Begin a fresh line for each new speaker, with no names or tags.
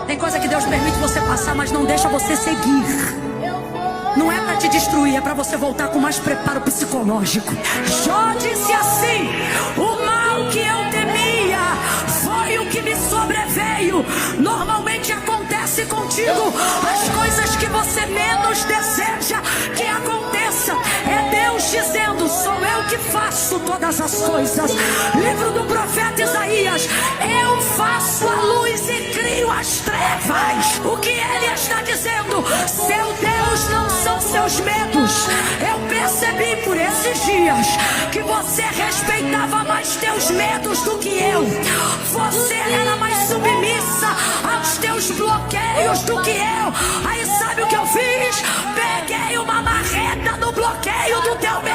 Tem coisa que Deus permite você passar, mas não deixa você seguir. Não é para te destruir, é para você voltar com mais preparo psicológico. Jó disse assim: o mal que eu temia foi o que me sobreveio. Normalmente acontece contigo as coisas que você menos deseja que aconteça. É Deus dizendo: sou eu que faço todas as coisas. Livro do profeta Isaías: eu faço a luz e crio as trevas. O que ele está dizendo? Seu Deus não são seus medos. Eu percebi por esses dias que você respeitava mais teus medos do que eu. Você era mais submissa aos teus bloqueios do que eu. Aí sabe o que eu fiz? Peguei uma marreta no bloqueio do teu medo